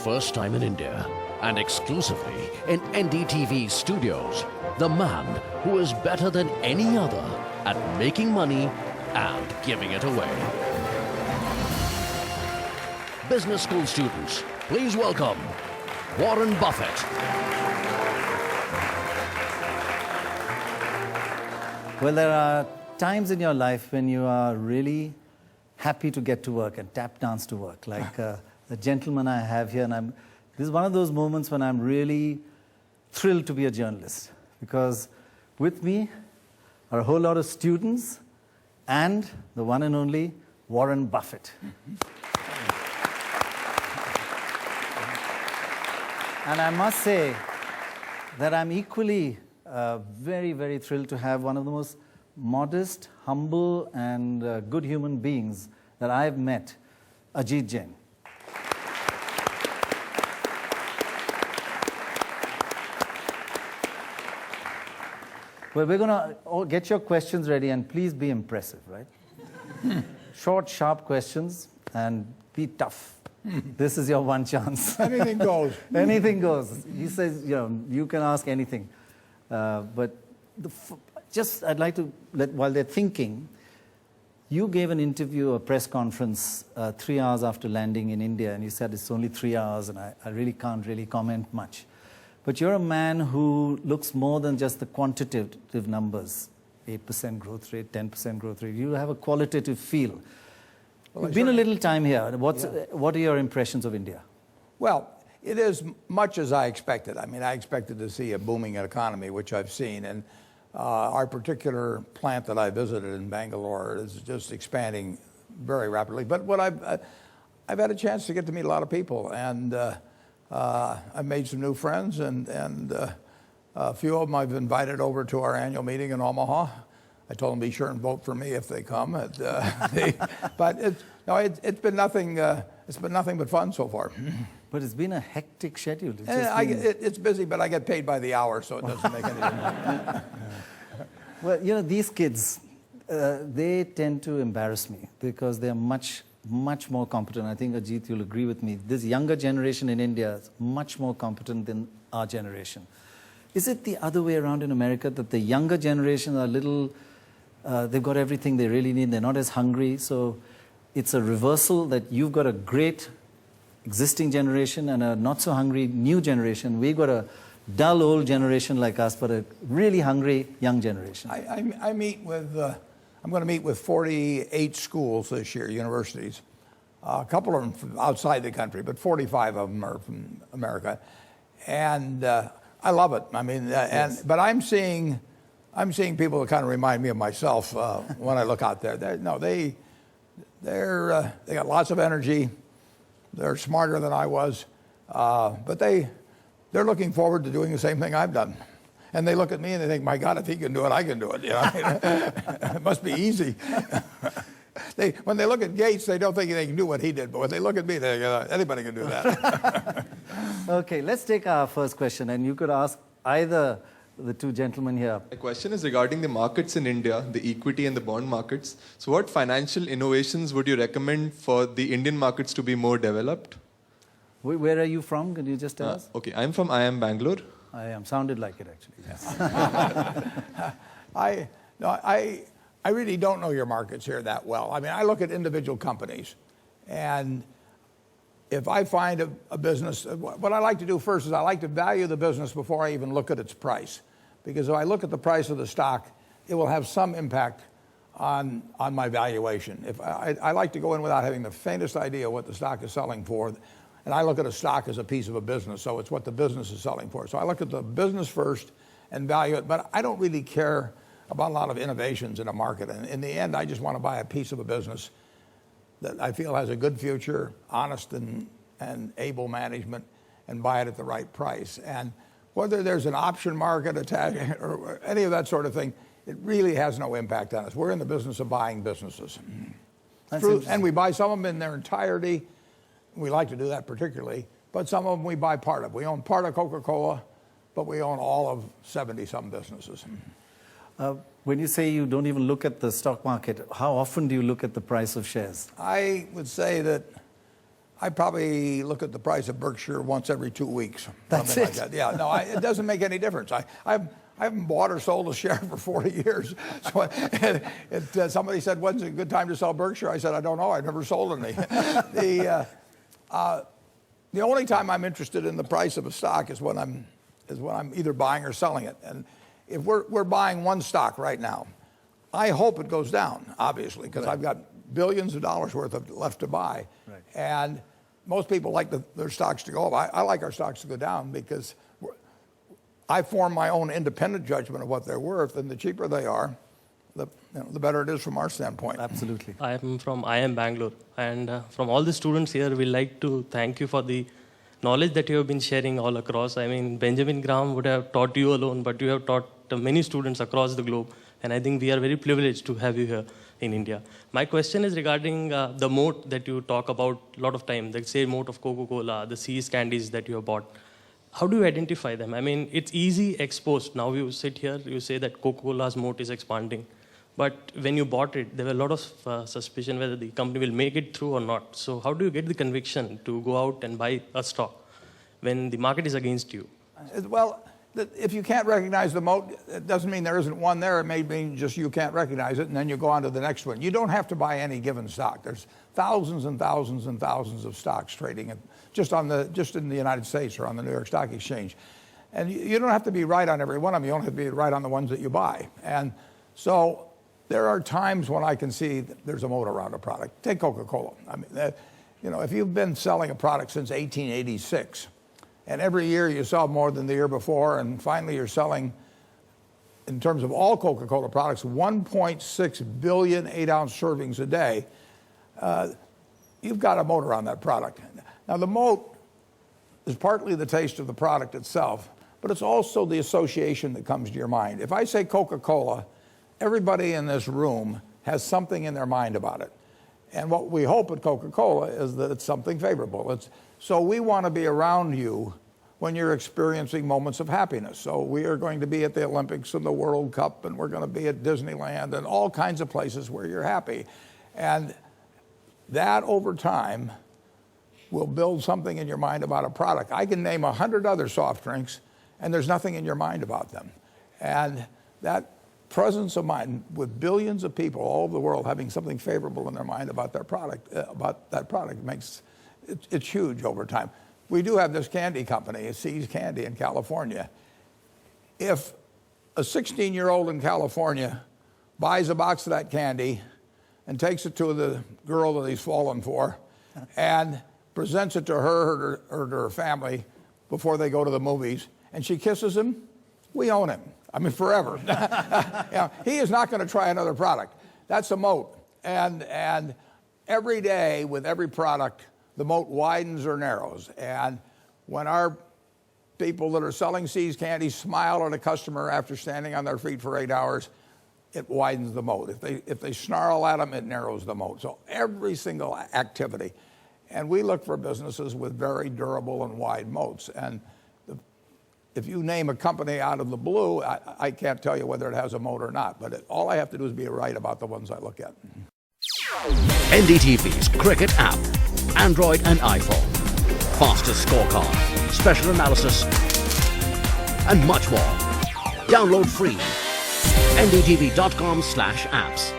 first time in India and exclusively in NDTV studios, the man who is better than any other at making money and giving it away. Business school students, please welcome Warren Buffett. Well, there are times in your life when you are really happy to get to work and tap dance to work, like the gentleman I have here. And this is one of those moments when I'm really thrilled to be a journalist, because with me are a whole lot of students and the one and only Warren Buffett. And I must say that I'm equally very, very thrilled to have one of the most modest, humble, and good human beings that I've met, Ajit Jain. Well, we're going to get your questions ready, and please be impressive, right? Short, sharp questions, and be tough. This is your one chance. Anything goes. Anything goes. He says, you can ask anything. But I'd like to, while they're thinking, you gave an interview, a press conference, 3 hours after landing in India, and you said it's only 3 hours, and I really can't really comment much. But you're a man who looks more than just the quantitative numbers, 8% growth rate, 10% growth rate. You have a qualitative feel. Well, You've been a little time here. What are your impressions of India? Well, it is much as I expected. I mean, I expected to see a booming economy, which I've seen. And our particular plant that I visited in Bangalore is just expanding very rapidly. But what I've had a chance to get to meet a lot of people, and I've made some new friends, and a few of them I've invited over to our annual meeting in Omaha. I told them be sure and vote for me if they come. But it's been nothing. It's been nothing but fun so far. But it's been a hectic schedule. It's busy, but I get paid by the hour, so it doesn't make any difference. Well, these kids, they tend to embarrass me because they're much more competent. I think, Ajit, you'll agree with me. This younger generation in India is much more competent than our generation. Is it the other way around in America, that the younger generation are they've got everything they really need, they're not as hungry, so it's a reversal that you've got a great existing generation and a not so hungry new generation. We've got a dull old generation like us, but a really hungry young generation. I meet with, I'm going to meet with 48 schools this year, universities. A couple of them from outside the country, but 45 of them are from America. And I love it. I mean, yes. But I'm seeing people that kind of remind me of myself when I look out there. They got lots of energy. They're smarter than I was, but they're looking forward to doing the same thing I've done. And they look at me and they think, my God, if he can do it, I can do it. It must be easy. When they look at Gates, they don't think they can do what he did. But when they look at me, they think, anybody can do that. Okay, let's take our first question. And you could ask either the two gentlemen here. The question is regarding the markets in India, the equity and the bond markets. So what financial innovations would you recommend for the Indian markets to be more developed? Where are you from? Can you just tell us? Okay, I'm from IIM Bangalore. IIM. Sounded like it, actually. Yes. I really don't know your markets here that well. I mean, I look at individual companies, and if I find a business, what I like to do first is I like to value the business before I even look at its price. Because if I look at the price of the stock, it will have some impact on my valuation. If I like to go in without having the faintest idea what the stock is selling for, and I look at a stock as a piece of a business, so it's what the business is selling for. So I look at the business first and value it, but I don't really care about a lot of innovations in a market. And in the end, I just want to buy a piece of a business that I feel has a good future, honest and able management, and buy it at the right price. And whether there's an option market attached or any of that sort of thing, it really has no impact on us. We're in the business of buying businesses. And we buy some of them in their entirety. We like to do that particularly, but some of them we buy part of. We own part of Coca-Cola, but we own all of 70-some businesses. When you say you don't even look at the stock market, how often do you look at the price of shares? I would say that I probably look at the price of Berkshire once every 2 weeks. That's something it. Like that. Yeah, no, it doesn't make any difference. I haven't bought or sold a share for 40 years. So somebody said, when's a good time to sell Berkshire? I said, I don't know. I've never sold any. The only time I'm interested in the price of a stock is when I'm either buying or selling it. And if we're buying one stock right now, I hope it goes down, obviously, because I've got billions of dollars worth of left to buy. Right. And most people like their stocks to go up. I like our stocks to go down because I form my own independent judgment of what they're worth, and the cheaper they are, the better it is from our standpoint. Absolutely. I am from IIM Bangalore, and from all the students here, we like to thank you for the knowledge that you have been sharing all across. I mean, Benjamin Graham would have taught you alone, but you have taught many students across the globe, and I think we are very privileged to have you here in India. My question is regarding the moat that you talk about a lot of time, the same moat of Coca-Cola, the Seas candies that you have bought. How do you identify them? I mean, it's easy exposed. Now you sit here, you say that Coca-Cola's moat is expanding. But when you bought it, there were a lot of suspicion whether the company will make it through or not. So how do you get the conviction to go out and buy a stock when the market is against you? Well, if you can't recognize the moat, it doesn't mean there isn't one there. It may mean just you can't recognize it, and then you go on to the next one. You don't have to buy any given stock. There's thousands and thousands and thousands of stocks trading just in the United States or on the New York Stock Exchange. And you don't have to be right on every one of them. You only have to be right on the ones that you buy. And so there are times when I can see that there's a moat around a product. Take Coca-Cola. I mean, if you've been selling a product since 1886, and every year you sell more than the year before, and finally you're selling, in terms of all Coca-Cola products, 1.6 billion 8-ounce servings a day, you've got a moat around that product. Now, the moat is partly the taste of the product itself, but it's also the association that comes to your mind. If I say Coca-Cola, everybody in this room has something in their mind about it. And what we hope at Coca-Cola is that it's something favorable. So we want to be around you when you're experiencing moments of happiness. So we are going to be at the Olympics and the World Cup, and we're going to be at Disneyland and all kinds of places where you're happy. And that, over time, will build something in your mind about a product. I can name 100 other soft drinks, and there's nothing in your mind about them. And that presence of mind, with billions of people all over the world having something favorable in their mind about their product, makes it's huge over time. We do have this candy company, Seas Candy in California. If a 16-year-old in California buys a box of that candy and takes it to the girl that he's fallen for and presents it to her or to her family before they go to the movies, and she kisses him, we own him. I mean, forever. He is not going to try another product. That's a moat. And every day with every product, the moat widens or narrows. And when our people that are selling Seas candy smile at a customer after standing on their feet for 8 hours, it widens the moat. If they snarl at them, it narrows the moat. So every single activity. And we look for businesses with very durable and wide moats. And if you name a company out of the blue, I can't tell you whether it has a moat or not. But all I have to do is be right about the ones I look at. NDTV's cricket app, Android and iPhone, fastest scorecard, special analysis, and much more. Download free. NDTV.com/apps.